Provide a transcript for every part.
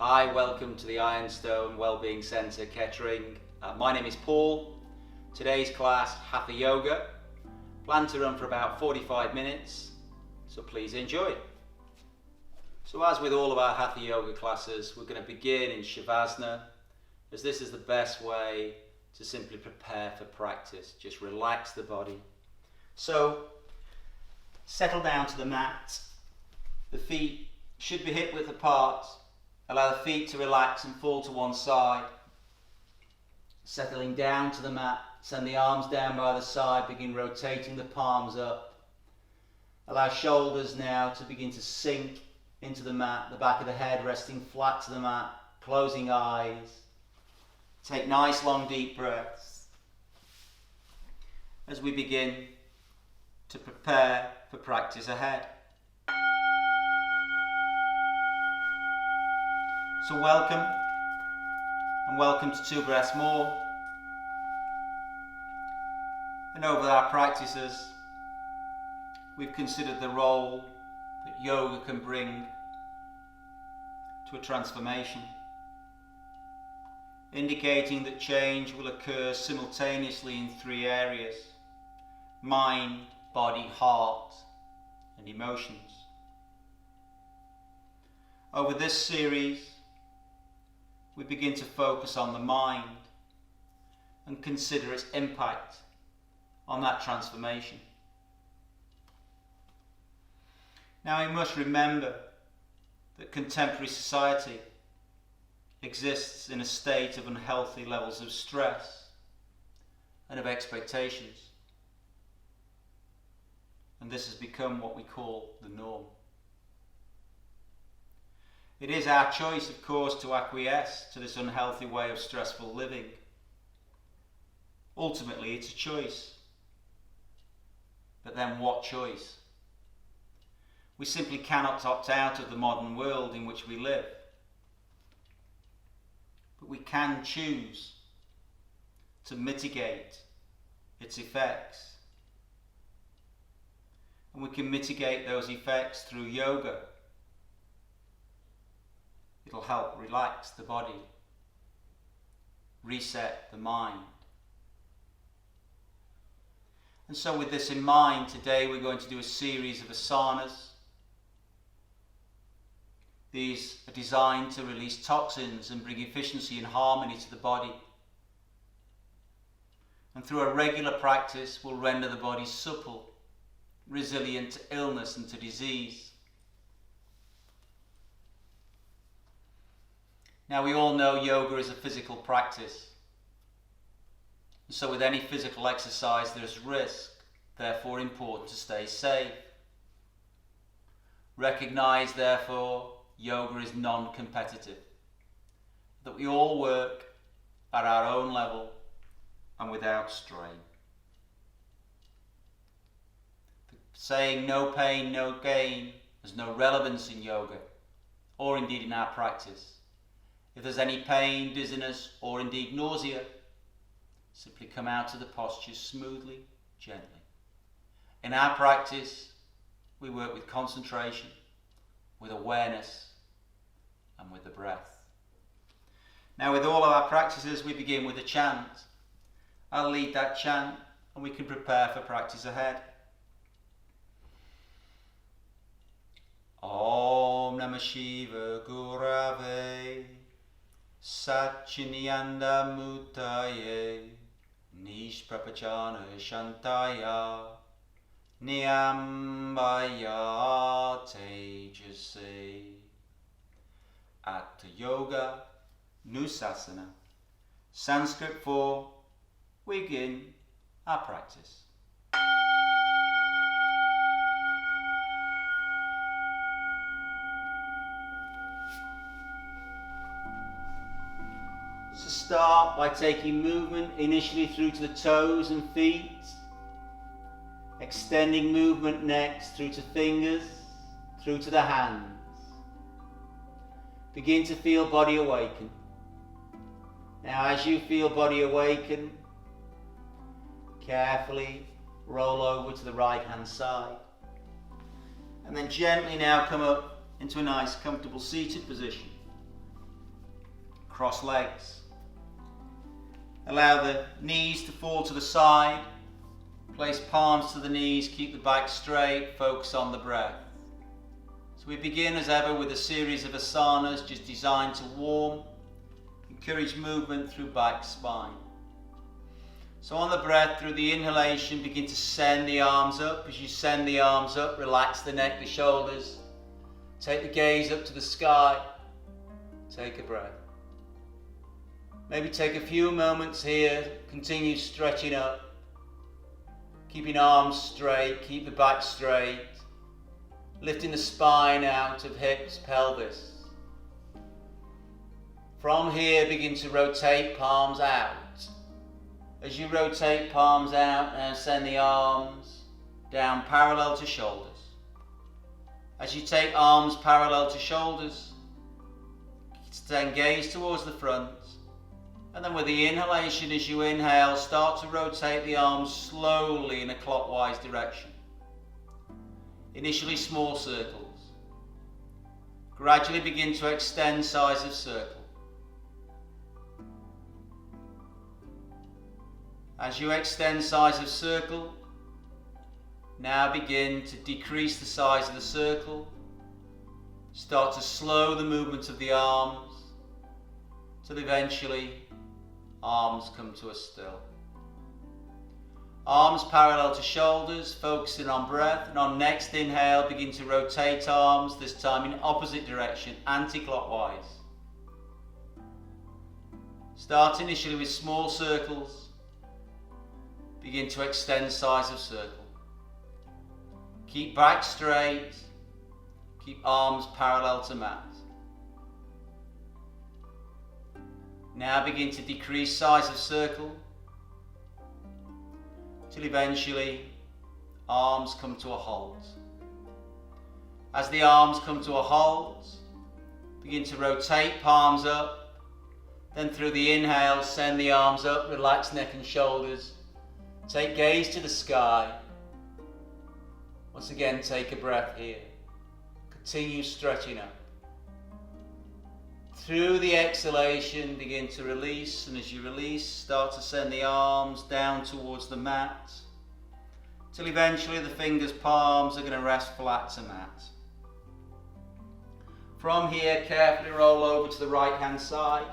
Hi, welcome to the Ironstone Wellbeing Centre, Kettering. My name is Paul. Today's class, Hatha Yoga. Plan to run for about 45 minutes, so please enjoy. So as with all of our Hatha Yoga classes, we're going to begin in Shavasana, as this is the best way to simply prepare for practice. Just relax the body. So settle down to the mat. The feet should be hip width apart. Allow the feet to relax and fall to one side. Settling down to the mat, send the arms down by the side, begin rotating the palms up. Allow shoulders now to begin to sink into the mat, the back of the head resting flat to the mat, closing eyes. Take nice long deep breaths as we begin to prepare for practice ahead. So welcome to 2 breaths more. And over our practices, we've considered the role that yoga can bring to a transformation, indicating that change will occur simultaneously in 3 areas: mind, body, heart, and emotions. Over this series, we begin to focus on the mind and consider its impact on that transformation. Now we must remember that contemporary society exists in a state of unhealthy levels of stress and of expectations. And this has become what we call the norm. It is our choice, of course, to acquiesce to this unhealthy way of stressful living. Ultimately, it's a choice. But then what choice? We simply cannot opt out of the modern world in which we live. But we can choose to mitigate its effects. And we can mitigate those effects through yoga. It'll help relax the body, reset the mind. And so with this in mind, today we're going to do a series of asanas. These are designed to release toxins and bring efficiency and harmony to the body. And through a regular practice, will render the body supple, resilient to illness and to disease. Now we all know yoga is a physical practice. And so with any physical exercise there is risk, therefore important to stay safe. Recognize therefore yoga is non-competitive, that we all work at our own level and without strain. The saying no pain, no gain has no relevance in yoga, or indeed in our practice. If there's any pain, dizziness, or indeed nausea, simply come out of the posture smoothly, gently. In our practice, we work with concentration, with awareness, and with the breath. Now, with all of our practices, we begin with a chant. I'll lead that chant, and we can prepare for practice ahead. Om Namah Shiva Gurave Satchinyanda Mutaye Nishprapachana Shantaya Niyambaya Tejase. Hatha Yoga Nusasana. Sanskrit for we begin our practice. So start by taking movement initially through to the toes and feet, extending movement next through to fingers, through to the hands. Begin to feel body awaken. Now as you feel body awaken, carefully roll over to the right hand side. And then gently now come up into a nice comfortable seated position. cross legs. Allow the knees to fall to the side. Place palms to the knees, keep the back straight, focus on the breath. So we begin as ever with a series of asanas just designed to warm, encourage movement through back spine. So on the breath, through the inhalation, begin to send the arms up. As you send the arms up, relax the neck, the shoulders. Take the gaze up to the sky. Take a breath. Maybe take a few moments here, continue stretching up. Keeping arms straight, keep the back straight. Lifting the spine out of hips, pelvis. From here, begin to rotate palms out. As you rotate palms out, now send the arms down parallel to shoulders. As you take arms parallel to shoulders, then gaze towards the front. And then with the inhalation, as you inhale, start to rotate the arms slowly in a clockwise direction. Initially small circles. Gradually begin to extend size of circle. As you extend size of circle, now begin to decrease the size of the circle. Start to slow the movement of the arms till eventually arms come to a still. Arms parallel to shoulders, focusing on breath, and on next inhale begin to rotate arms, this time in opposite direction, anti-clockwise. Start initially with small circles. Begin to extend size of circle. Keep back straight. Keep arms parallel to mat. Now begin to decrease size of circle till eventually arms come to a halt. As the arms come to a halt, begin to rotate palms up. Then through the inhale, send the arms up, relax neck and shoulders. Take gaze to the sky. Once again, take a breath here. Continue stretching up. Through the exhalation, begin to release, and as you release, start to send the arms down towards the mat, till eventually the fingers, palms are going to rest flat to mat. From here, carefully roll over to the right hand side,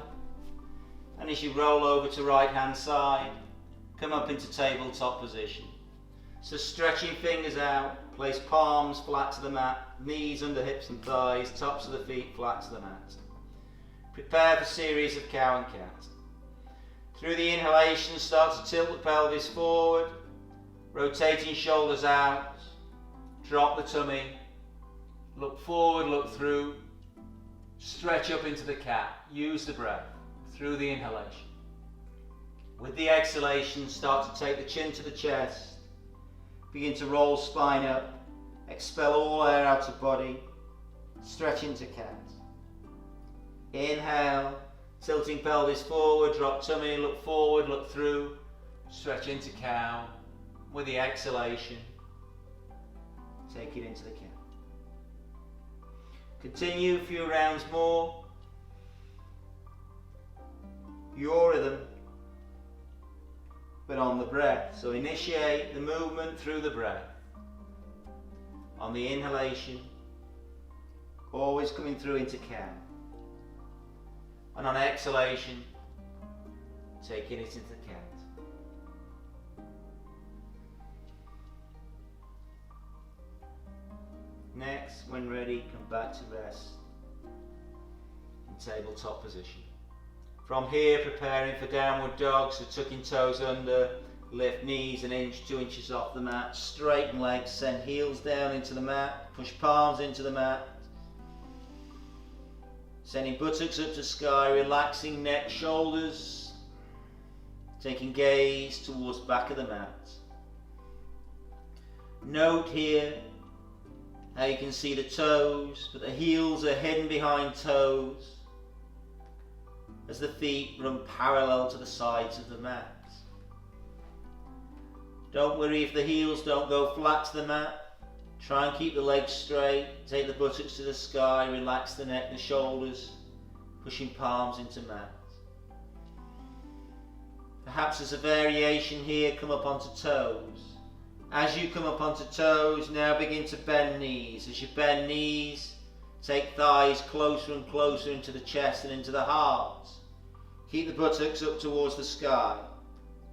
and as you roll over to right hand side, come up into tabletop position. So stretching fingers out, place palms flat to the mat, knees under hips and thighs, tops of the feet flat to the mat. Prepare for a series of cow and cat. Through the inhalation, start to tilt the pelvis forward, rotating shoulders out, drop the tummy, look forward, look through, stretch up into the cat, use the breath through the inhalation. With the exhalation, start to take the chin to the chest, begin to roll spine up, expel all air out of body, stretch into cat. Inhale, tilting pelvis forward, drop tummy, look forward, look through, stretch into cow. With the exhalation, take it into the cat. Continue a few rounds more. Your rhythm, but on the breath. So initiate the movement through the breath. On the inhalation, always coming through into cow. And on exhalation, taking it into the cat. Next, when ready, come back to rest in tabletop position. From here, preparing for downward dog, so tucking toes under, lift knees an inch, 2 inches off the mat, straighten legs, send heels down into the mat, push palms into the mat, sending buttocks up to sky, relaxing neck, shoulders, taking gaze towards back of the mat. Note here how you can see the toes, but the heels are hidden behind toes as the feet run parallel to the sides of the mat. Don't worry if the heels don't go flat to the mat. Try and keep the legs straight, take the buttocks to the sky, relax the neck, the shoulders, pushing palms into mat. Perhaps as a variation here, come up onto toes. As you come up onto toes, now begin to bend knees. As you bend knees, take thighs closer and closer into the chest and into the heart. Keep the buttocks up towards the sky.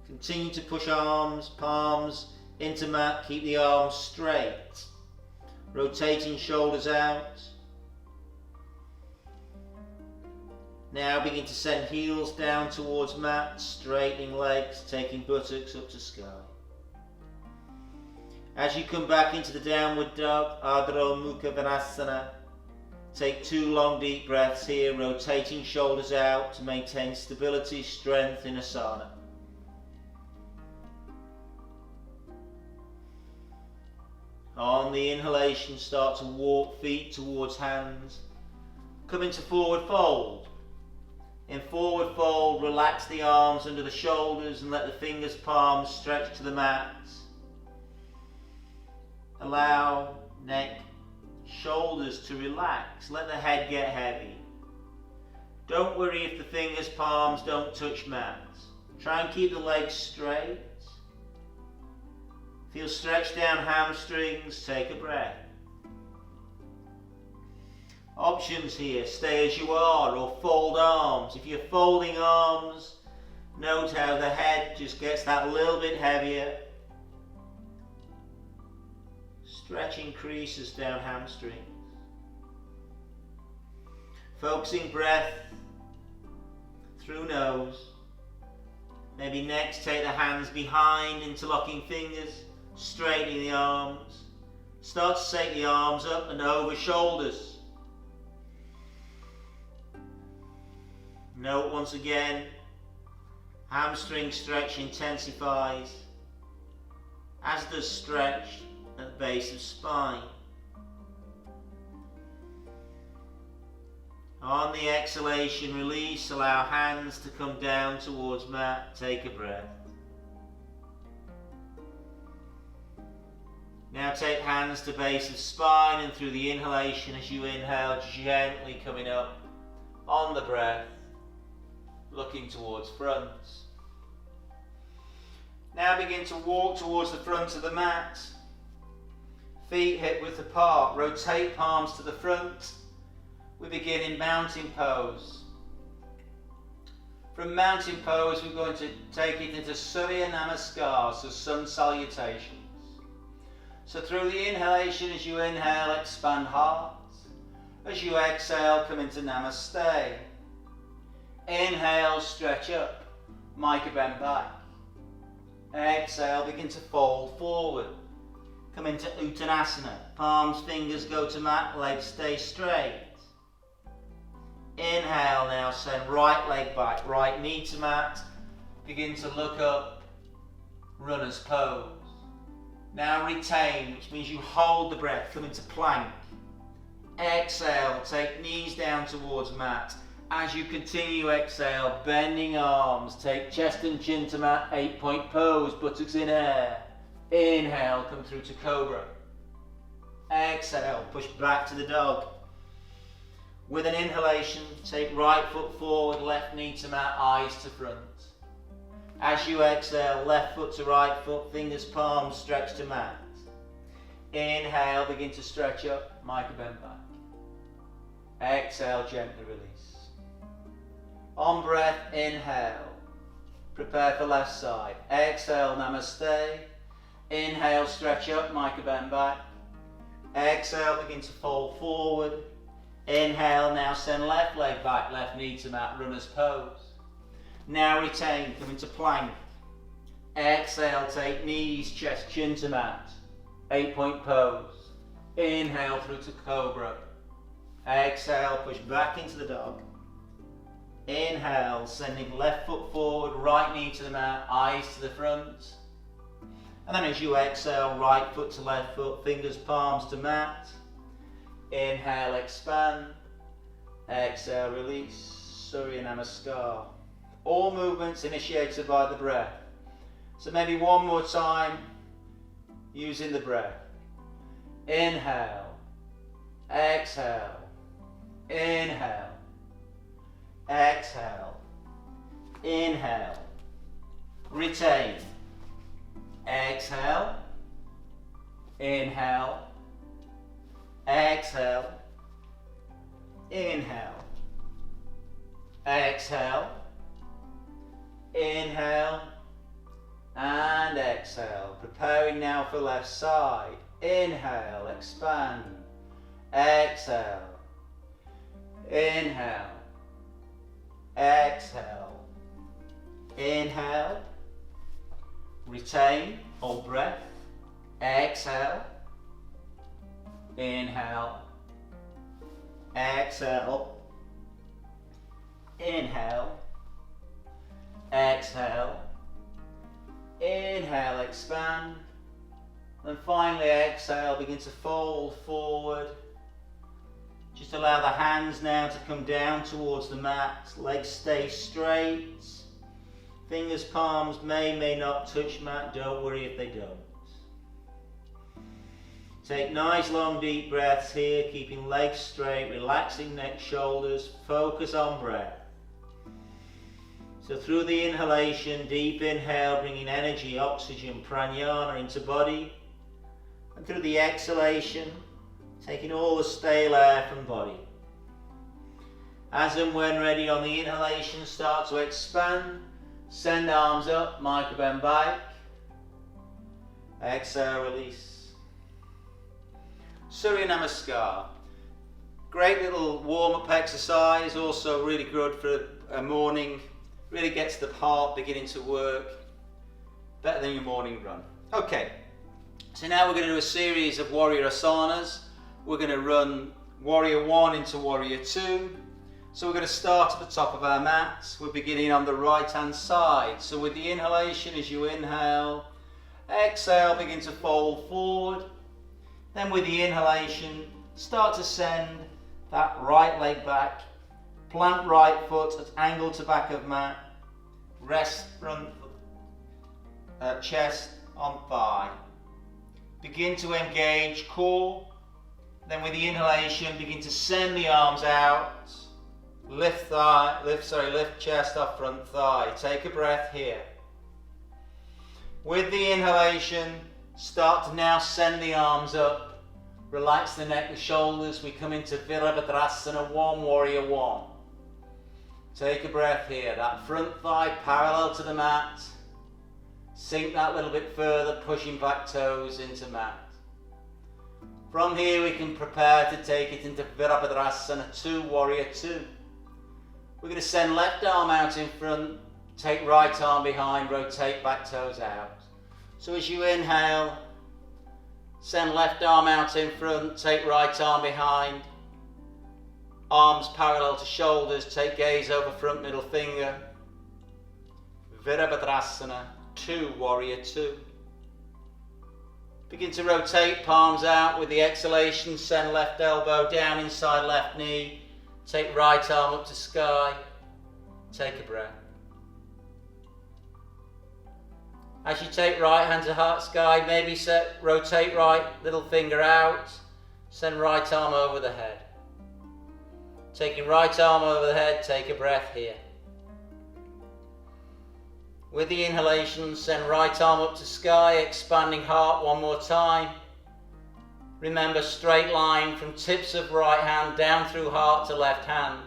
Continue to push arms, palms into mat. Keep the arms straight. Rotating shoulders out. Now begin to send heels down towards mat, straightening legs, taking buttocks up to sky. As you come back into the downward dog, Ardha Mukha Vanasana, take 2 long deep breaths here, rotating shoulders out to maintain stability, strength in asana. On the inhalation, start to walk feet towards hands. Come into forward fold. In forward fold, relax the arms under the shoulders and let the fingers, palms stretch to the mat. Allow neck, shoulders to relax. Let the head get heavy. Don't worry if the fingers, palms don't touch mat. Try and keep the legs straight. Feel stretch down hamstrings, take a breath. Options here, stay as you are or fold arms. If you're folding arms, note how the head just gets that little bit heavier. Stretch increases down hamstrings. Focusing breath through nose. Maybe next take the hands behind, interlocking fingers, straightening the arms. Start to take the arms up and over shoulders. Note once again, hamstring stretch intensifies, as does stretch at the base of spine. On the exhalation, release, allow hands to come down towards mat, take a breath. Now take hands to base of spine and through the inhalation as you inhale, gently coming up on the breath, looking towards front. Now begin to walk towards the front of the mat. Feet hip width apart, rotate palms to the front. We begin in mountain pose. From mountain pose we're going to take it into Surya Namaskar, so sun salutations. So through the inhalation, as you inhale, expand heart. As you exhale, come into Namaste. Inhale, stretch up, Micah bend back. Exhale, begin to fold forward. Come into Uttanasana, palms, fingers go to mat, legs stay straight. Inhale now, send right leg back, right knee to mat. Begin to look up, runner's pose. Now retain, which means you hold the breath, come into plank. Exhale, take knees down towards mat. As you continue, exhale, bending arms, take chest and chin to mat, 8-point pose, buttocks in air. Inhale, come through to cobra. Exhale, push back to the dog. With an inhalation, take right foot forward, left knee to mat, eyes to front. As you exhale, left foot to right foot, fingers, palms, stretch to mat. Inhale, begin to stretch up, Micah bend back. Exhale, gently release. On breath, inhale. Prepare for left side. Exhale, namaste. Inhale, stretch up, Micah bend back. Exhale, begin to fold forward. Inhale, now send left leg back, left knee to mat, runner's pose. Now retain, come into plank. Exhale, take knees, chest, chin to mat. 8-point pose. Inhale through to cobra. Exhale, push back into the dog. Inhale, sending left foot forward, right knee to the mat, eyes to the front. And then as you exhale, right foot to left foot, fingers, palms to mat. Inhale, expand. Exhale, release. Surya Namaskar. All movements initiated by the breath. So maybe one more time, using the breath. Inhale. Exhale. Inhale. Exhale. Inhale. retain. Exhale, inhale, exhale, inhale, exhale, inhale, and exhale. Preparing now for left side. Inhale, expand, exhale, inhale, exhale, inhale, retain, hold breath, exhale, inhale, exhale, inhale, exhale, inhale, expand, and finally exhale, begin to fold forward. Just allow the hands now to come down towards the mat, legs stay straight, fingers, palms may not touch mat, don't worry if they don't. Take nice long deep breaths here, keeping legs straight, relaxing neck, shoulders, focus on breath. So through the inhalation, deep inhale, bringing energy, oxygen, pranayama into body. And through the exhalation, taking all the stale air from body. As and when ready on the inhalation, start to expand. Send arms up, micro bend back. Exhale, release. Surya Namaskar. Great little warm-up exercise, also really good for a morning. Really gets the heart beginning to work. Better than your morning run. Okay, so now we're going to do a series of warrior asanas. We're going to run warrior 1 into warrior 2. So we're going to start at the top of our mats. We're beginning on the right hand side. So with the inhalation, as you inhale, exhale, begin to fold forward. Then with the inhalation, start to send that right leg back. Plant right foot at angle to back of mat. Rest front chest on thigh. Begin to engage core. Then with the inhalation, begin to send the arms out. Lift chest off front thigh. Take a breath here. With the inhalation, start to now send the arms up. Relax the neck, the shoulders. We come into Virabhadrasana 1, warrior 1. Take a breath here. That front thigh parallel to the mat. Sink that little bit further, pushing back toes into mat. From here we can prepare to take it into Virabhadrasana 2, warrior 2. We're going to send left arm out in front, take right arm behind, rotate back toes out. So as you inhale, send left arm out in front, take right arm behind. Arms parallel to shoulders, take gaze over front middle finger. Virabhadrasana 2, warrior 2. Begin to rotate palms out with the exhalation, send left elbow down inside left knee. Take right arm up to sky. Take a breath. As you take right hand to heart sky, maybe rotate right little finger out. Send right arm over the head. Taking right arm over the head, take a breath here. With the inhalation, send right arm up to sky, expanding heart one more time. Remember, straight line from tips of right hand down through heart to left hand.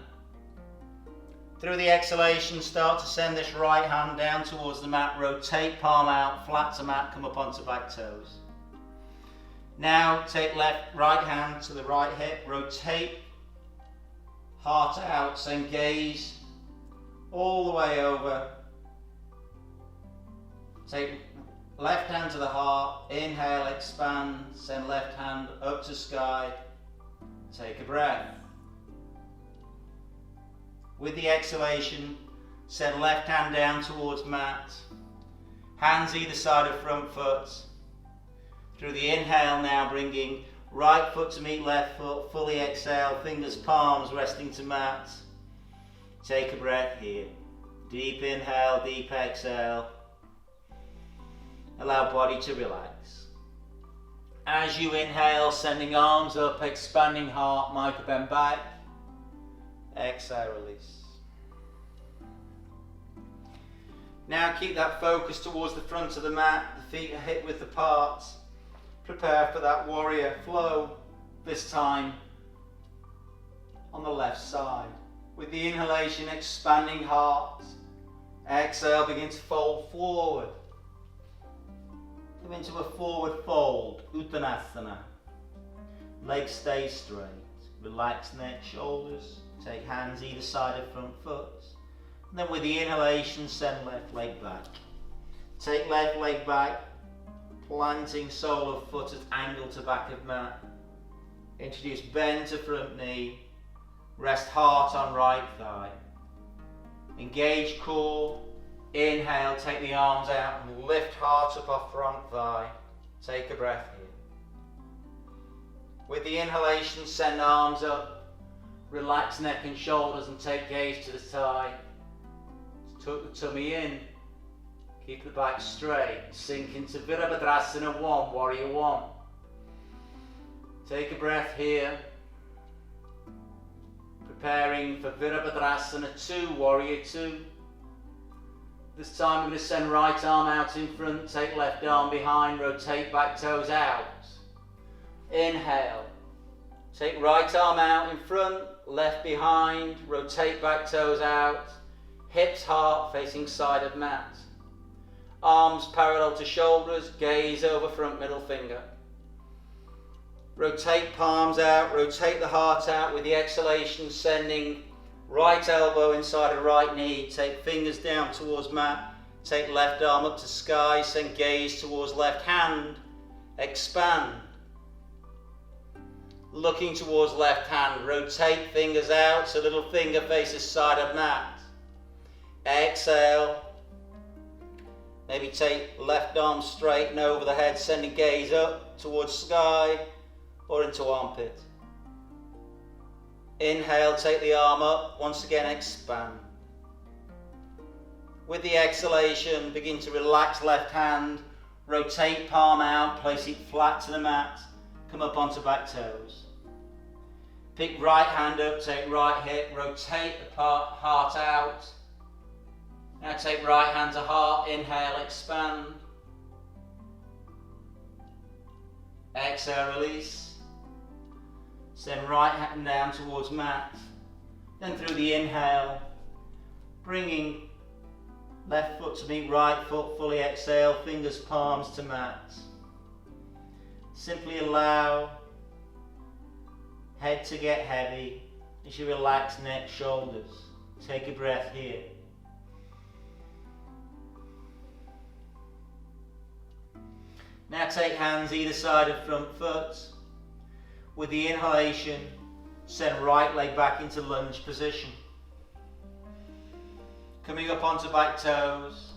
Through the exhalation, start to send this right hand down towards the mat, rotate palm out, flat to mat, come up onto back toes. Now take right hand to the right hip, rotate heart out, send gaze all the way over. Take left hand to the heart, inhale, expand, send left hand up to sky, take a breath. With the exhalation, send left hand down towards mat, hands either side of front foot. Through the inhale now, bringing right foot to meet left foot, fully exhale, fingers, palms resting to mat. Take a breath here. Deep inhale, deep exhale. Allow body to relax. As you inhale, sending arms up, expanding heart, micro bend back. Exhale, release. Now keep that focus towards the front of the mat, the feet are hip width apart. Prepare for that warrior flow, this time on the left side. With the inhalation, expanding heart. Exhale, begin to fold forward. Come into a forward fold, Uttanasana. Legs stay straight. Relax neck, shoulders. Take hands either side of front foot. And then with the inhalation, send left leg back. Take left leg back, planting sole of foot at angle to back of mat. Introduce bend to front knee. Rest heart on right thigh. Engage core. Inhale, take the arms out and lift heart up off front thigh. Take a breath here. With the inhalation, send arms up. Relax neck and shoulders and take gaze to the thigh. Tuck the tummy in. Keep the back straight. Sink into Virabhadrasana 1, Warrior 1. Take a breath here. Preparing for Virabhadrasana 2, Warrior 2. This time we're going to send right arm out in front, take left arm behind, rotate back toes out. Inhale. Take right arm out in front, left behind, rotate back toes out. Hips, heart facing side of mat. Arms parallel to shoulders, gaze over front middle finger. Rotate palms out, rotate the heart out with the exhalation, sending right elbow inside of right knee. Take fingers down towards mat. Take left arm up to sky, send gaze towards left hand. Expand. Looking towards left hand, rotate fingers out so little finger faces side of mat. Exhale. Maybe take left arm straight and over the head, sending gaze up towards sky or into armpit. Inhale, take the arm up, once again expand. With the exhalation, begin to relax left hand, rotate palm out, place it flat to the mat, come up onto back toes. Pick right hand up, take right hip, rotate the heart out. Now take right hand to heart, inhale, expand. Exhale, release. Send right hand down towards mat. Then through the inhale, bringing left foot to meet right foot, fully exhale, fingers, palms to mat. Simply allow head to get heavy as you relax neck, shoulders. Take a breath here. Now take hands either side of front foot. With the inhalation, send right leg back into lunge position. Coming up onto back toes.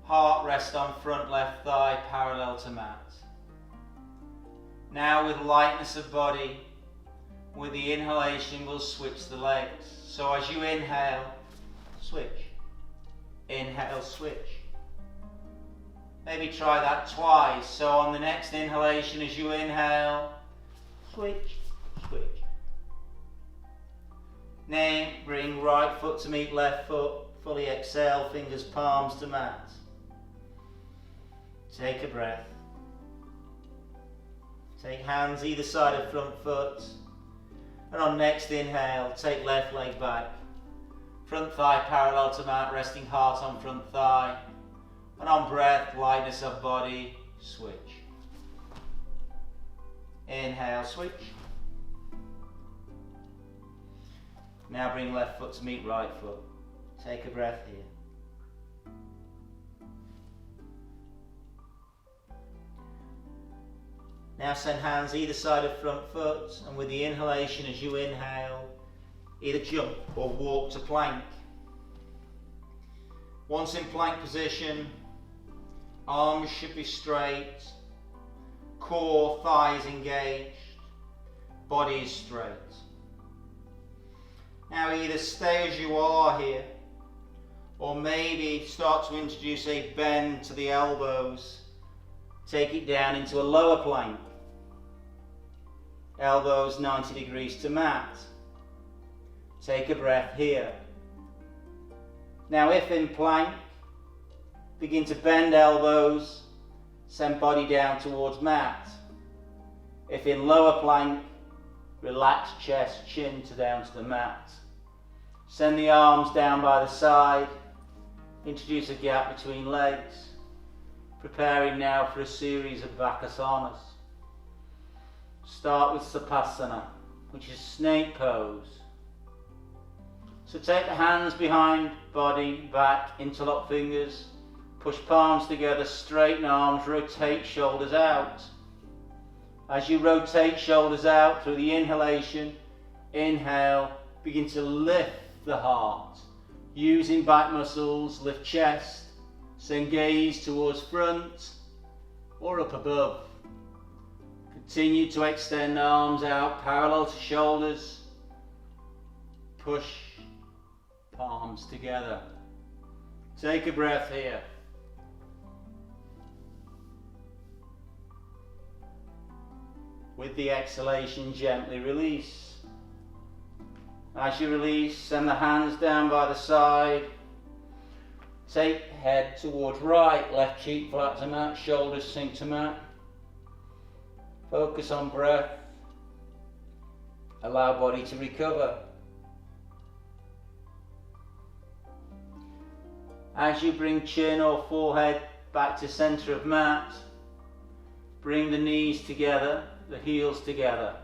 Heart rest on front left thigh parallel to mat. Now with lightness of body, with the inhalation we'll switch the legs. So as you inhale, switch. Inhale, switch. Maybe try that twice. So on the next inhalation as you inhale, switch, switch. Now bring right foot to meet left foot. Fully exhale, fingers, palms to mat. Take a breath. Take hands either side of front foot. And on next inhale, take left leg back. Front thigh parallel to mat, resting heart on front thigh. And on breath, lightness of body, switch. Inhale, switch. Now bring left foot to meet right foot. Take a breath here. Now send hands either side of front foot, and with the inhalation as you inhale, either jump or walk to plank. Once in plank position, arms should be straight, core, thighs engaged, body is straight. Now either stay as you are here, or maybe start to introduce a bend to the elbows. Take it down into a lower plank. Elbows 90 degrees to mat. Take a breath here. Now if in plank, Begin to bend elbows, send body down towards mat. If in lower plank, relax chest, chin down to the mat. Send the arms down by the side, introduce a gap between legs. Preparing now for a series of Vakasanas. Start with Sapasana, which is snake pose. So take the hands behind body, back, interlock fingers, push palms together, straighten arms, rotate shoulders out. As you rotate shoulders out through the inhalation, inhale, begin to lift the heart. Using back muscles, lift chest, send gaze towards front or up above. Continue to extend arms out parallel to shoulders. Push palms together. Take a breath here. With the exhalation, gently release. As you release, send the hands down by the side. Take head towards right, left cheek flat to mat, shoulders sink to mat. Focus on breath. Allow body to recover. As you bring chin or forehead back to center of mat, bring the knees together, the heels together.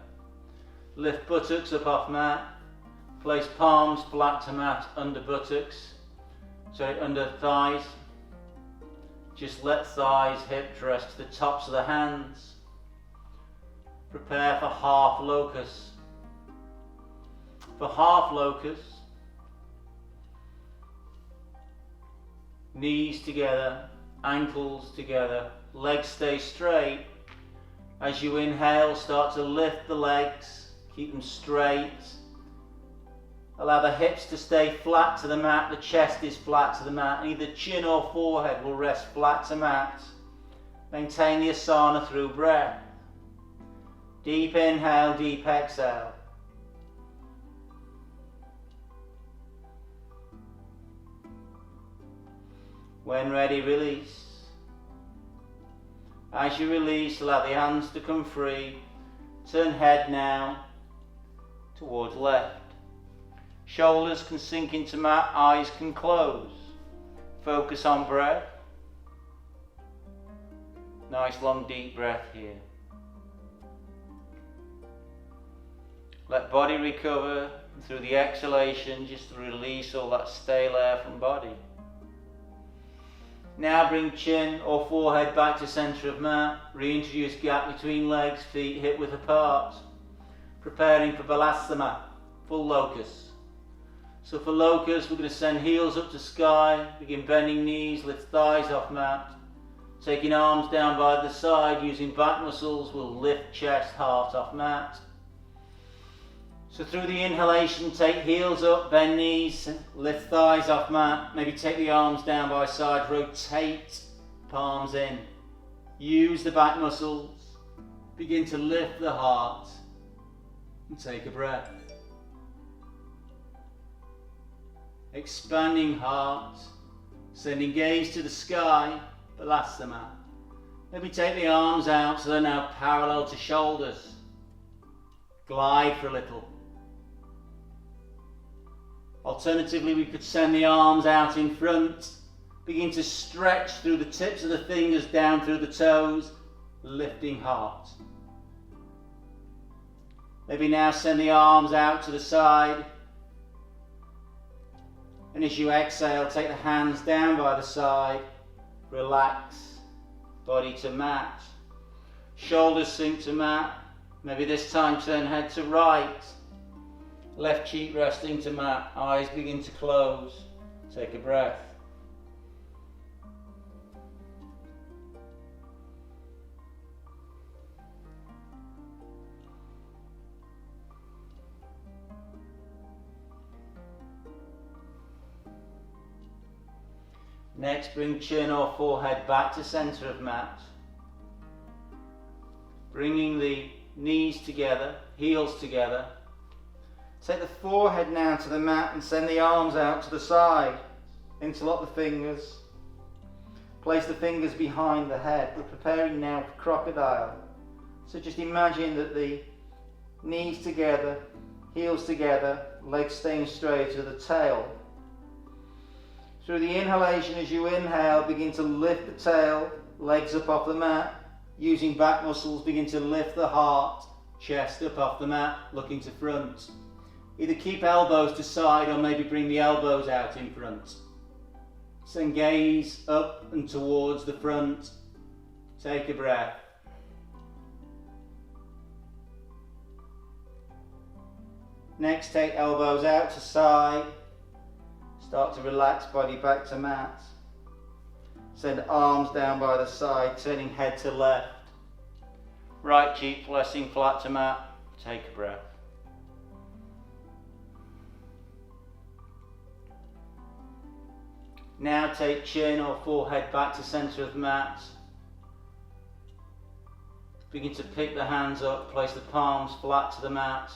Lift buttocks up off mat. Place palms flat to mat under buttocks, under thighs. Just let thighs, hips rest to the tops of the hands. Prepare for half locust. For half locust, knees together, ankles together, legs stay straight. As you inhale, start to lift the legs, keep them straight. Allow the hips to stay flat to the mat, the chest is flat to the mat, either chin or forehead will rest flat to mat. Maintain the asana through breath. Deep inhale, deep exhale. When ready, release. As you release, allow the hands to come free. Turn head now towards left. Shoulders can sink into mat, eyes can close. Focus on breath. Nice long deep breath here. Let body recover through the exhalation, just to release all that stale air from body. Now bring chin or forehead back to center of mat. Reintroduce gap between legs, feet hip width apart. Preparing for Balasana, full locust. So for locust, we're going to send heels up to sky, begin bending knees, lift thighs off mat. Taking arms down by the side, using back muscles, we'll lift chest, heart off mat. So through the inhalation, take heels up, bend knees, lift thighs off mat. Maybe take the arms down by side, rotate palms in. Use the back muscles, begin to lift the heart and take a breath. Expanding heart, sending gaze to the sky, Balasana. Maybe take the arms out so they're now parallel to shoulders. Glide for a little. Alternatively, we could send the arms out in front, begin to stretch through the tips of the fingers down through the toes, lifting heart. Maybe now send the arms out to the side. And as you exhale, take the hands down by the side, relax, body to mat. Shoulders sink to mat. Maybe this time turn head to right. Left cheek resting to mat, eyes begin to close. Take a breath. Next, bring chin or forehead back to center of mat. Bringing the knees together, heels together. Take the forehead now to the mat and send the arms out to the side. Interlock the fingers. Place the fingers behind the head. We're preparing now for crocodile. So just imagine that the knees together, heels together, legs staying straight to the tail. Through the inhalation, as you inhale, begin to lift the tail, legs up off the mat. Using back muscles, begin to lift the heart, chest up off the mat, looking to front. Either keep elbows to side or maybe bring the elbows out in front. Then gaze up and towards the front. Take a breath. Next, take elbows out to side. Start to relax body back to mat. Send arms down by the side, turning head to left. Right cheek pressing flat to mat. Take a breath. Now take chin or forehead back to centre of the mat. Begin to pick the hands up, place the palms flat to the mat.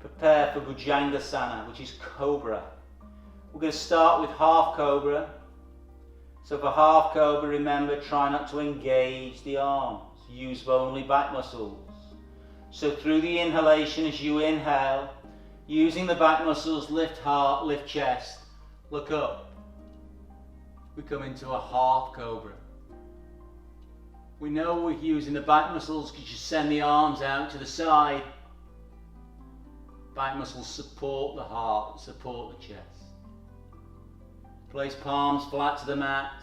Prepare for Bhujangasana, which is Cobra. We're going to start with half Cobra. So for half Cobra, remember, try not to engage the arms. Use only back muscles. So through the inhalation, as you inhale, using the back muscles, lift heart, lift chest, look up. We come into a half Cobra. We know we're using the back muscles because you send the arms out to the side. Back muscles support the heart, support the chest. Place palms flat to the mat.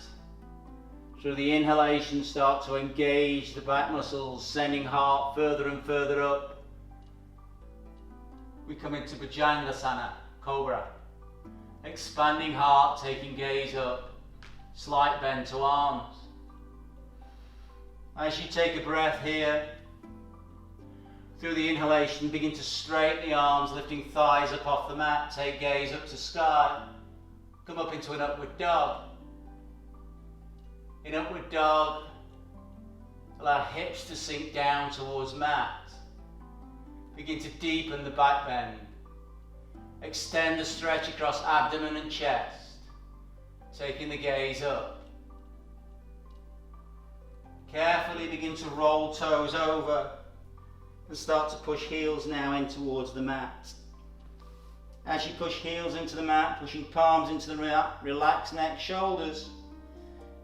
Through the inhalation, start to engage the back muscles, sending heart further and further up. We come into Bhujangasana, Cobra. Expanding heart, taking gaze up. Slight bend to arms. As you take a breath here, through the inhalation, begin to straighten the arms, lifting thighs up off the mat. Take gaze up to sky. Come up into an upward dog. In upward dog, allow hips to sink down towards mat. Begin to deepen the back bend. Extend the stretch across abdomen and chest. Taking the gaze up. Carefully begin to roll toes over and start to push heels now in towards the mat. As you push heels into the mat, pushing palms into the mat, relax neck, shoulders.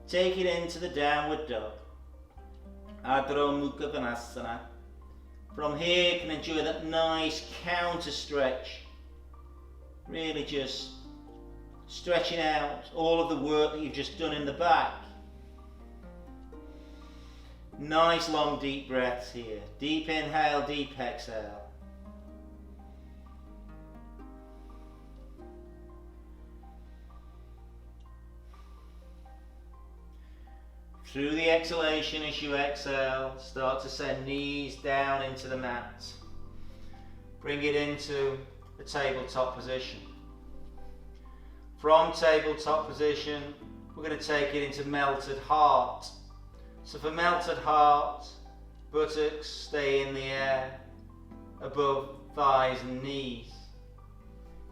Take it into the downward dog. Adho Mukha Konasana. From here you can enjoy that nice counter stretch. Really just stretching out all of the work that you've just done in the back. Nice long deep breaths here. Deep inhale, deep exhale. Through the exhalation, as you exhale, start to send knees down into the mat. Bring it into the tabletop position. From tabletop position, we're going to take it into melted heart. So for melted heart, buttocks stay in the air above thighs and knees.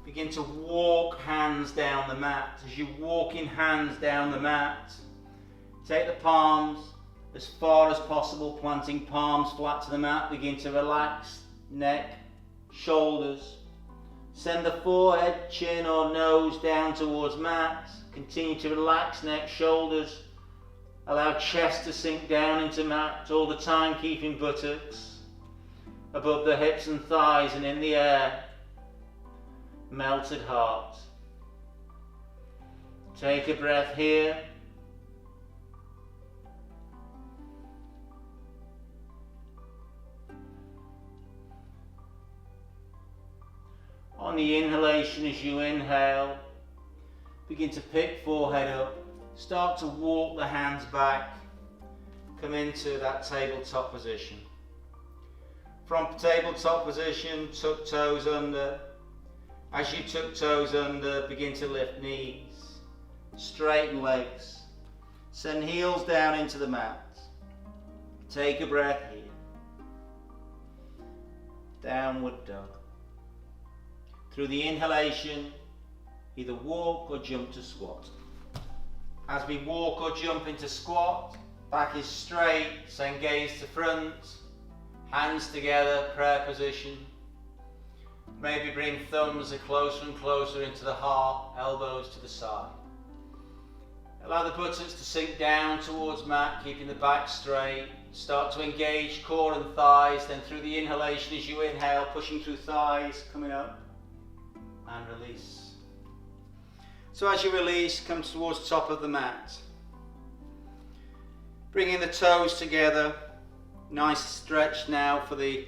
Begin to walk hands down the mat. As you walk in hands down the mat, take the palms as far as possible, planting palms flat to the mat. Begin to relax neck, shoulders. Send the forehead, chin or nose down towards mat. Continue to relax neck, shoulders. Allow chest to sink down into mat, all the time keeping buttocks above the hips and thighs and in the air. Melted heart. Take a breath here. On the inhalation, as you inhale, begin to pick forehead up. Start to walk the hands back. Come into that tabletop position. From tabletop position, tuck toes under. As you tuck toes under, begin to lift knees. Straighten legs. Send heels down into the mat. Take a breath here. Downward dog. Through the inhalation, either walk or jump to squat. As we walk or jump into squat, back is straight, send gaze to front, hands together, prayer position. Maybe bring thumbs closer and closer into the heart, elbows to the side. Allow the buttocks to sink down towards mat, keeping the back straight. Start to engage core and thighs, then through the inhalation as you inhale, pushing through thighs, coming up and release. So as you release, come towards the top of the mat. Bringing the toes together, nice stretch now for the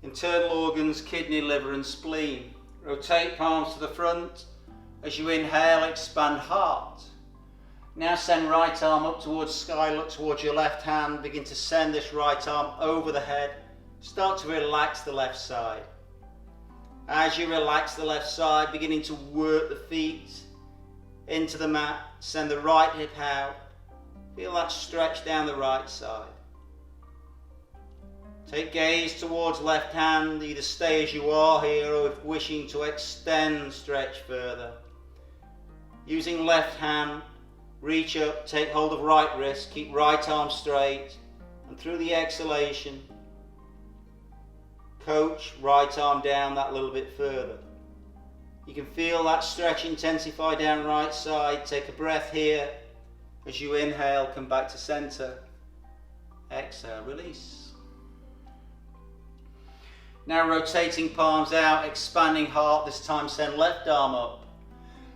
internal organs, kidney, liver and spleen. Rotate palms to the front. As you inhale, expand heart. Now send right arm up towards sky, look towards your left hand, begin to send this right arm over the head. Start to relax the left side. As you relax the left side, beginning to work the feet into the mat, send the right hip out. Feel that stretch down the right side. Take gaze towards left hand, either stay as you are here or if wishing to extend, stretch further. Using left hand, reach up, take hold of right wrist, keep right arm straight, and through the exhalation, coach right arm down that little bit further. You can feel that stretch intensify down right side. Take a breath here. As you inhale, come back to center. Exhale, release. Now rotating palms out, expanding heart, this time send left arm up.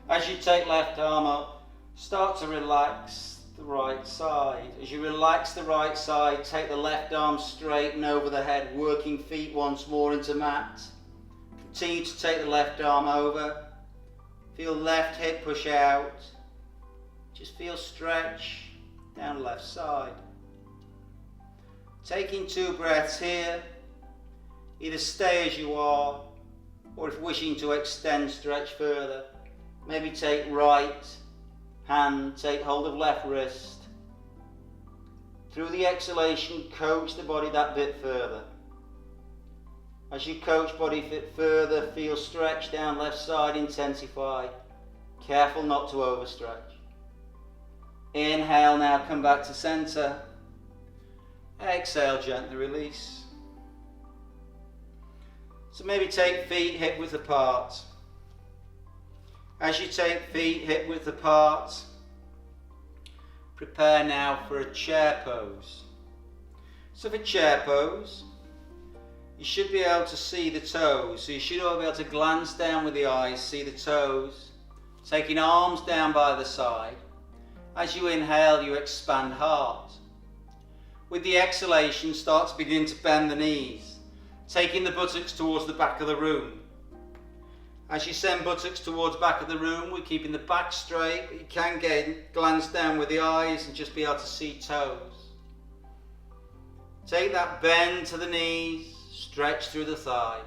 As you take left arm up, start to relax the right side. As you relax the right side, take the left arm straight and over the head, working feet once more into mat. Continue to take the left arm over. Feel left hip push out. Just feel stretch down left side. Taking 2 breaths here. Either stay as you are, or if wishing to extend, stretch further. Maybe take right hand, take hold of left wrist. Through the exhalation, coach the body that bit further. As you coach body fit further, feel stretch down left side, intensify. Careful not to overstretch. Inhale now, come back to center. Exhale, gently release. So maybe take feet hip width apart. As you take feet hip width apart, prepare now for a chair pose. So for chair pose, you should be able to see the toes. So you should be able to glance down with the eyes, see the toes. Taking arms down by the side. As you inhale, you expand heart. With the exhalation, start to begin to bend the knees, taking the buttocks towards the back of the room. As you send buttocks towards back of the room, we're keeping the back straight, but you can glance down with the eyes and just be able to see toes. Take that bend to the knees, stretch through the thighs.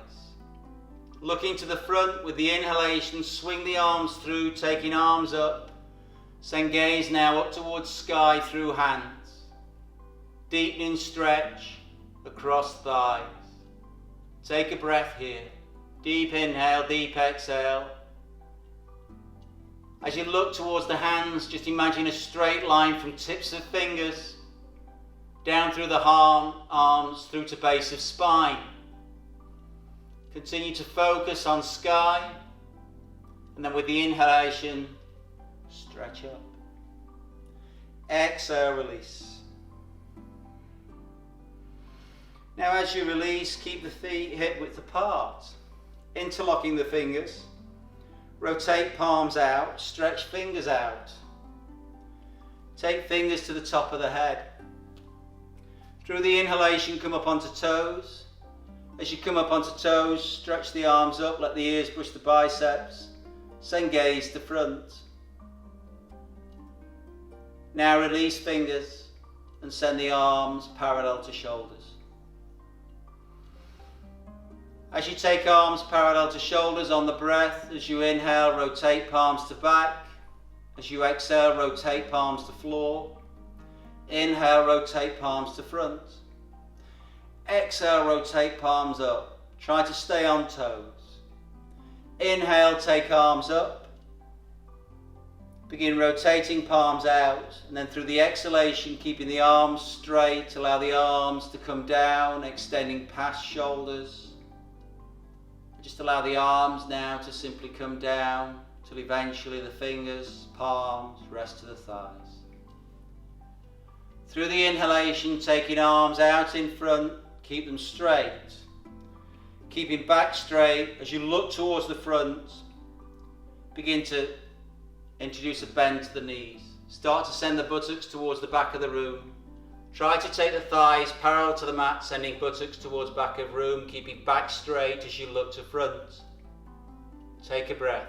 Looking to the front with the inhalation, swing the arms through, taking arms up. Send gaze now up towards sky through hands. Deepening stretch across thighs. Take a breath here. Deep inhale, deep exhale. As you look towards the hands, just imagine a straight line from tips of fingers down through the arms through to base of spine. Continue to focus on sky, and then with the inhalation, stretch up. Exhale, release. Now as you release, keep the feet hip width apart. Interlocking the fingers. Rotate palms out, stretch fingers out. Take fingers to the top of the head. Through the inhalation, come up onto toes. As you come up onto toes, stretch the arms up, let the ears push the biceps. Send gaze to front. Now release fingers and send the arms parallel to shoulders. As you take arms parallel to shoulders on the breath, as you inhale, rotate palms to back. As you exhale, rotate palms to floor. Inhale, rotate palms to front. Exhale, rotate palms up. Try to stay on toes. Inhale, take arms up. Begin rotating palms out, and then through the exhalation, keeping the arms straight, allow the arms to come down, extending past shoulders. Just allow the arms now to simply come down till eventually the fingers, palms, rest to the thighs. Through the inhalation, taking arms out in front, keep them straight. Keeping back straight as you look towards the front, begin to introduce a bend to the knees. Start to send the buttocks towards the back of the room. Try to take the thighs parallel to the mat, sending buttocks towards back of room, keeping back straight as you look to front. Take a breath.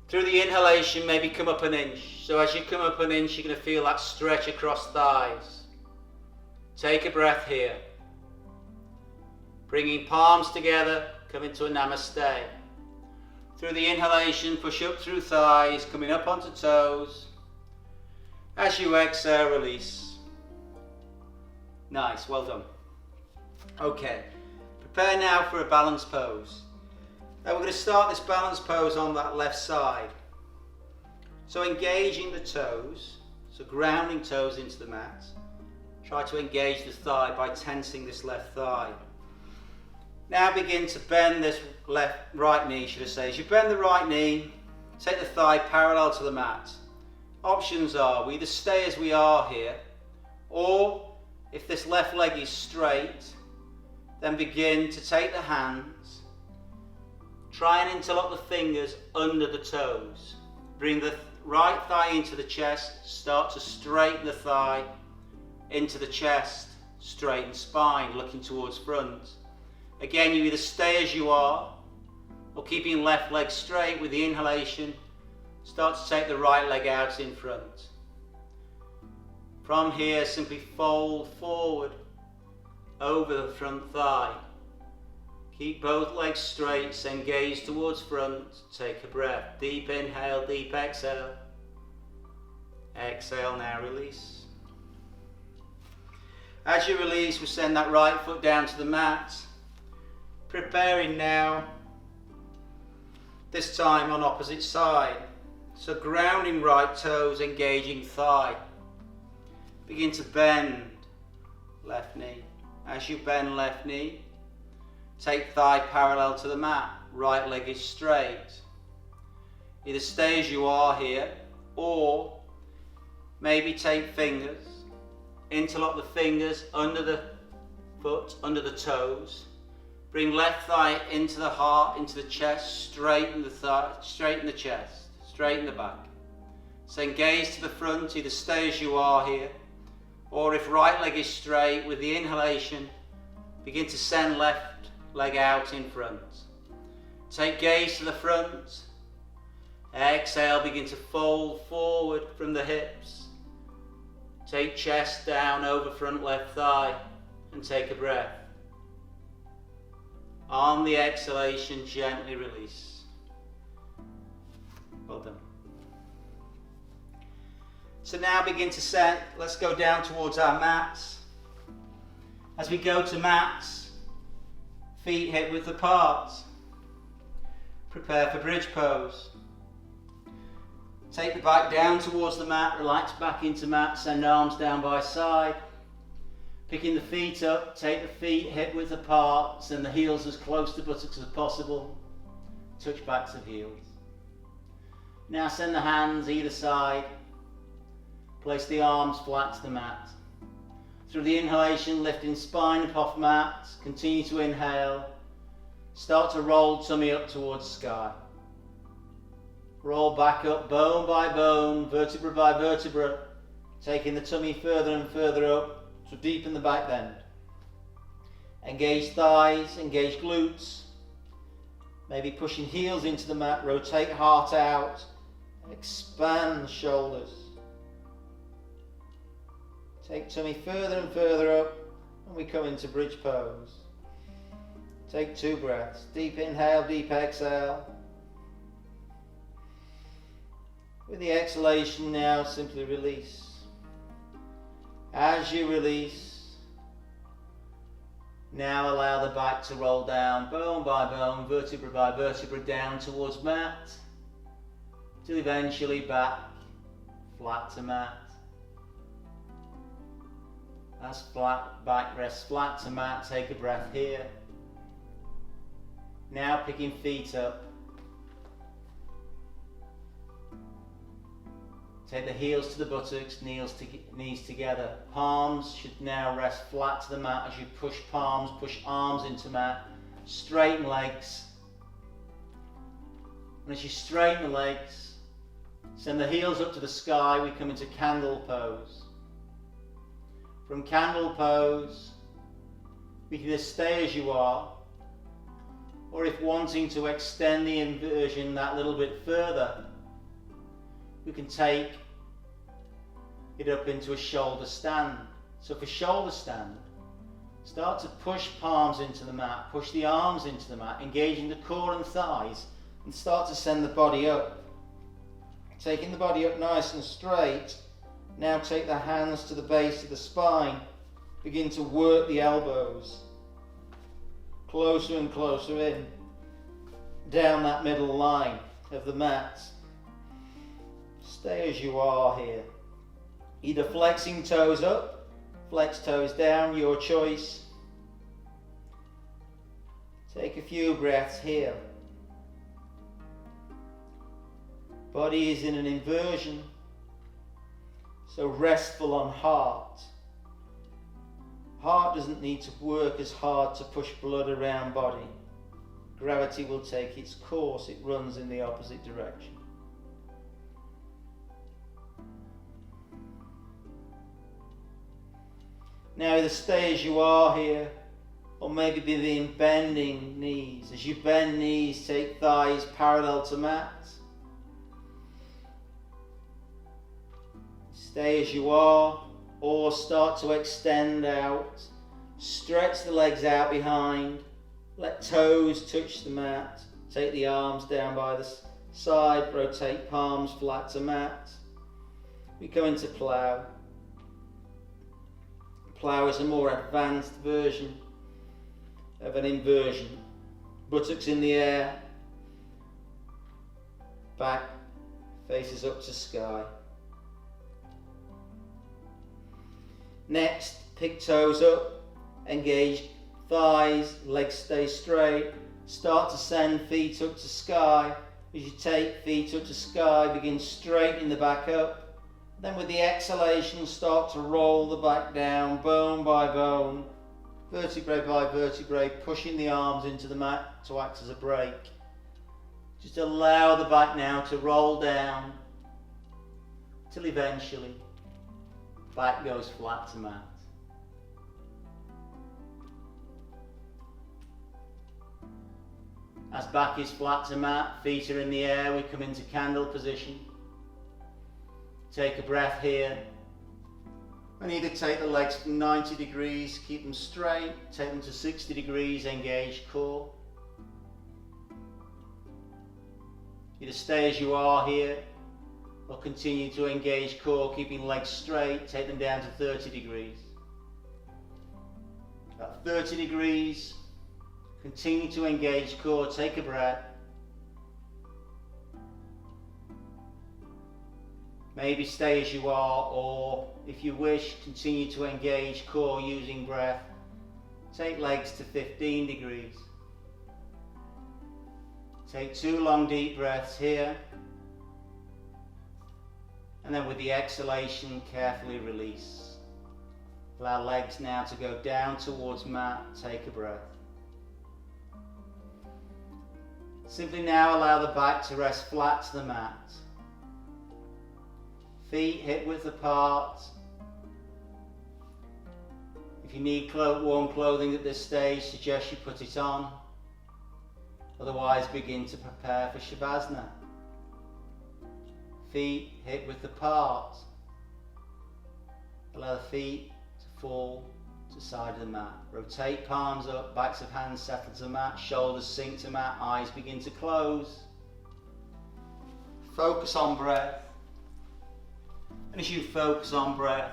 Through the inhalation, maybe come up an inch. So as you come up an inch, you're going to feel that stretch across thighs. Take a breath here. Bringing palms together, come into a namaste. Through the inhalation, push up through thighs, coming up onto toes. As you exhale, release. Nice, well done. Okay, prepare now for a balance pose. Now we're going to start this balance pose on that left side. So engaging the toes, so grounding toes into the mat. Try to engage the thigh by tensing this left thigh. Now begin to bend this right knee, should I say. As you bend the right knee, take the thigh parallel to the mat. Options are, we either stay as we are here, or if this left leg is straight, then begin to take the hands, try and interlock the fingers under the toes. Bring the right thigh into the chest, start to straighten the thigh into the chest, straighten spine, looking towards front. Again, you either stay as you are, or keeping left leg straight with the inhalation, start to take the right leg out in front. From here, simply fold forward over the front thigh. Keep both legs straight, send gaze towards front, take a breath. Deep inhale, deep exhale. Exhale, now release. As you release, we send that right foot down to the mat. Preparing now, this time on opposite side. So grounding right toes, engaging thigh. Begin to bend left knee. As you bend left knee, take thigh parallel to the mat. Right leg is straight. Either stay as you are here, or maybe take fingers, interlock the fingers under the foot, under the toes. Bring left thigh into the heart, into the chest, straighten the thigh, straighten the chest, straighten the back. Send gaze to the front, either stay as you are here, or if right leg is straight, with the inhalation, begin to send left leg out in front. Take gaze to the front. Exhale, begin to fold forward from the hips. Take chest down over front left thigh and take a breath. On the exhalation, gently release. Well done. So now begin to set, let's go down towards our mats. As we go to mats, feet hip width apart. Prepare for bridge pose. Take the back down towards the mat, relax back into mat, send arms down by side. Picking the feet up, take the feet hip width apart, send the heels as close to buttocks as possible. Touch backs of heels. Now send the hands either side. Place the arms flat to the mat. Through the inhalation, lifting spine up off mat. Continue to inhale. Start to roll tummy up towards sky. Roll back up, bone by bone, vertebra by vertebra, taking the tummy further and further up to deepen the back bend. Engage thighs, engage glutes. Maybe pushing heels into the mat, rotate heart out, expand the shoulders. Take tummy further and further up, and we come into bridge pose. Take 2 breaths. Deep inhale, deep exhale. With the exhalation now, simply release. As you release, now allow the back to roll down, bone by bone, vertebra by vertebra, down towards mat. till eventually back, flat to mat. As flat, back rests flat to mat, take a breath here. Now picking feet up. Take the heels to the buttocks, knees together. Palms should now rest flat to the mat as you push palms, push arms into mat. Straighten legs. And as you straighten the legs, send the heels up to the sky, we come into candle pose. From candle pose, we can either stay as you are, or if wanting to extend the inversion that little bit further, we can take it up into a shoulder stand. So for shoulder stand, start to push palms into the mat, push the arms into the mat, engaging the core and thighs, and start to send the body up. Taking the body up nice and straight, now take the hands to the base of the spine, begin to work the elbows, closer and closer in, down that middle line of the mat. Stay as you are here. Either flexing toes up, flex toes down, your choice. Take a few breaths here. Body is in an inversion, so restful on heart. Heart doesn't need to work as hard to push blood around body. Gravity will take its course, it runs in the opposite direction. Now either stay as you are here, or maybe begin bending knees. As you bend knees, take thighs parallel to mat. Stay as you are, or start to extend out. Stretch the legs out behind. Let toes touch the mat. Take the arms down by the side. Rotate palms flat to mat. We go into plough. Plough is a more advanced version of an inversion. Buttocks in the air. Back faces up to sky. Next, pick toes up, engage thighs, legs stay straight. Start to send feet up to sky. As you take feet up to sky, begin straightening the back up. Then with the exhalation, start to roll the back down, bone by bone, vertebrae by vertebrae, pushing the arms into the mat to act as a brake. Just allow the back now to roll down till eventually back goes flat to mat. As back is flat to mat, feet are in the air, we come into candle position. Take a breath here. And either take the legs from 90 degrees, keep them straight, take them to 60 degrees, engage core. Either stay as you are here, or continue to engage core, keeping legs straight, take them down to 30 degrees. At 30 degrees, continue to engage core, take a breath. Maybe stay as you are, or if you wish, continue to engage core using breath. Take legs to 15 degrees. Take 2 long deep breaths here. And then with the exhalation, carefully release. Allow legs now to go down towards mat. Take a breath. Simply now allow the back to rest flat to the mat. Feet hip width apart. If you need warm clothing at this stage, suggest you put it on. Otherwise, begin to prepare for Shavasana. Feet hip width apart. Allow the feet to fall to side of the mat. Rotate palms up, backs of hands settle to the mat, shoulders sink to mat, eyes begin to close. Focus on breath. And as you focus on breath,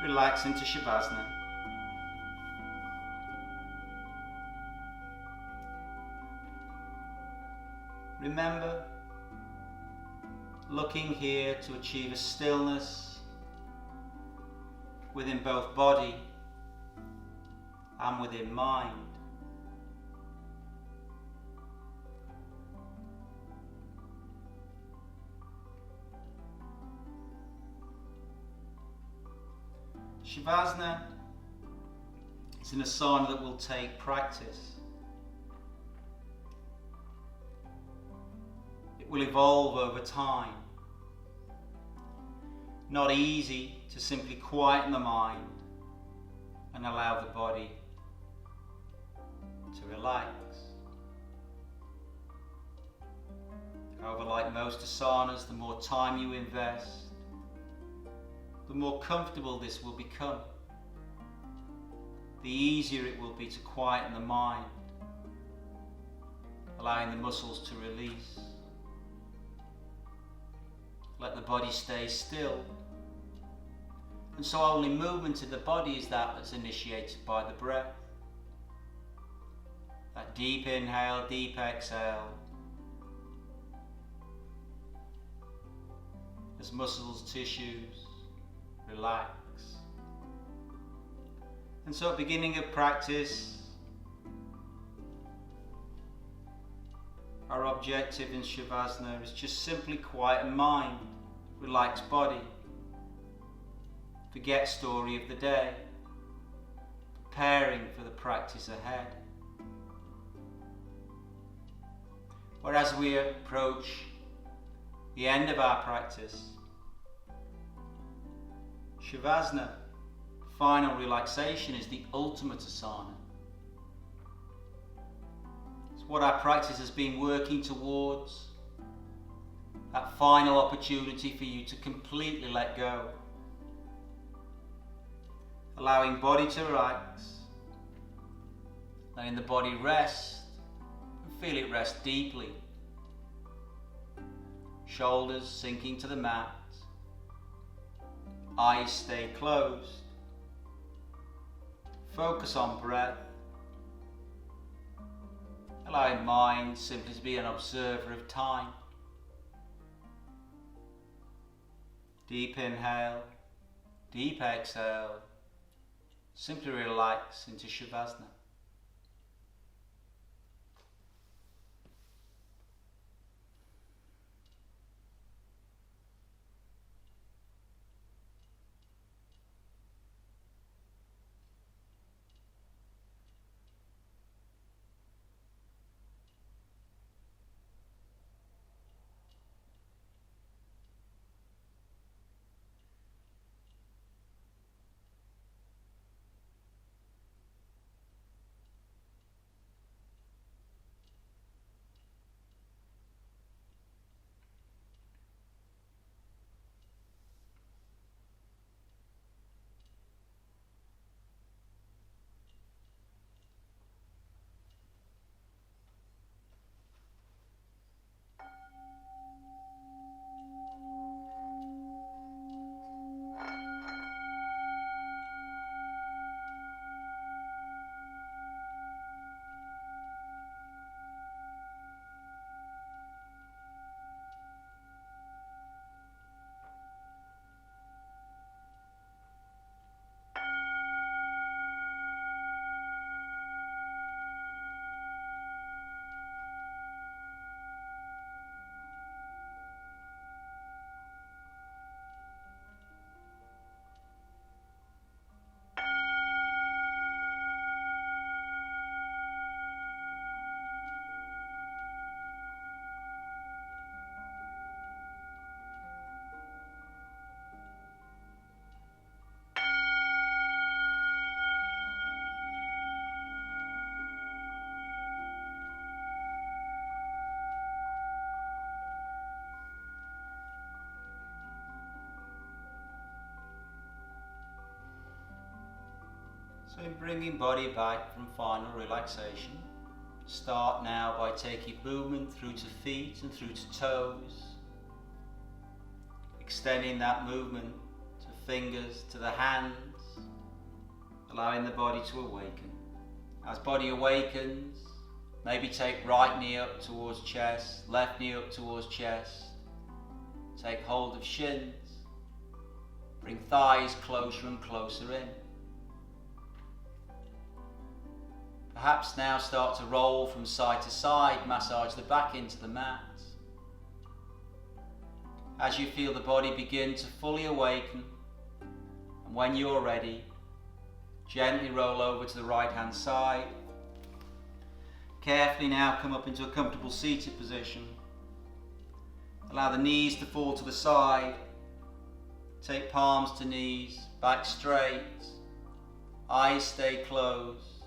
relax into Shavasana. Remember, looking here to achieve a stillness within both body and within mind. Shavasana is an asana that will take practice. It will evolve over time. Not easy to simply quieten the mind and allow the body to relax. However, like most asanas, the more time you invest, the more comfortable this will become. The easier it will be to quieten the mind, allowing the muscles to release. Let the body stay still. And so only movement in the body is that that's initiated by the breath. That deep inhale, deep exhale. As muscles, tissues relax. And so at the beginning of practice, our objective in Shavasana is just simply quieten mind, relax body, forget story of the day, preparing for the practice ahead. Whereas we approach the end of our practice, Shavasana, final relaxation, is the ultimate asana. It's what our practice has been working towards, that final opportunity for you to completely let go. Allowing body to relax, letting the body rest, and feel it rest deeply. Shoulders sinking to the mat, eyes stay closed. Focus on breath, allowing mind simply to be an observer of time. Deep inhale, deep exhale. Simply relax into Shavasana. So in bringing body back from final relaxation, start now by taking movement through to feet and through to toes, extending that movement to fingers, to the hands, allowing the body to awaken. As body awakens, Maybe take right knee up towards chest, left knee up towards chest. Take hold of shins. Bring thighs closer and closer in. Perhaps now start to roll from side to side, massage the back into the mat. As you feel the body begin to fully awaken, and when you're ready, gently roll over to the right hand side. Carefully now come up into a comfortable seated position. Allow the knees to fall to the side. Take palms to knees, back straight. Eyes stay closed.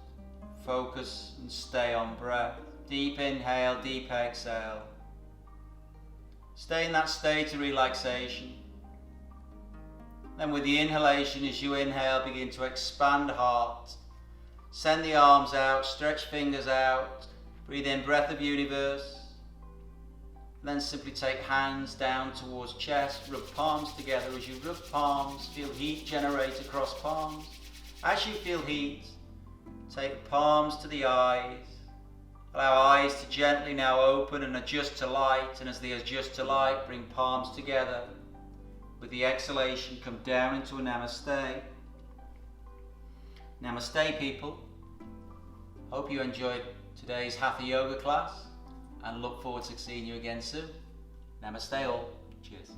Focus and stay on breath. Deep inhale, deep exhale. Stay in that state of relaxation. Then with the inhalation, as you inhale, begin to expand heart. Send the arms out, stretch fingers out. Breathe in, breath of universe. Then simply take hands down towards chest, rub palms together. As you rub palms, feel heat generate across palms. As you feel heat, take palms to the eyes. Allow eyes to gently now open and adjust to light. And as they adjust to light, bring palms together. With the exhalation, come down into a namaste. Namaste, people. Hope you enjoyed today's Hatha Yoga class and look forward to seeing you again soon. Namaste all. Cheers.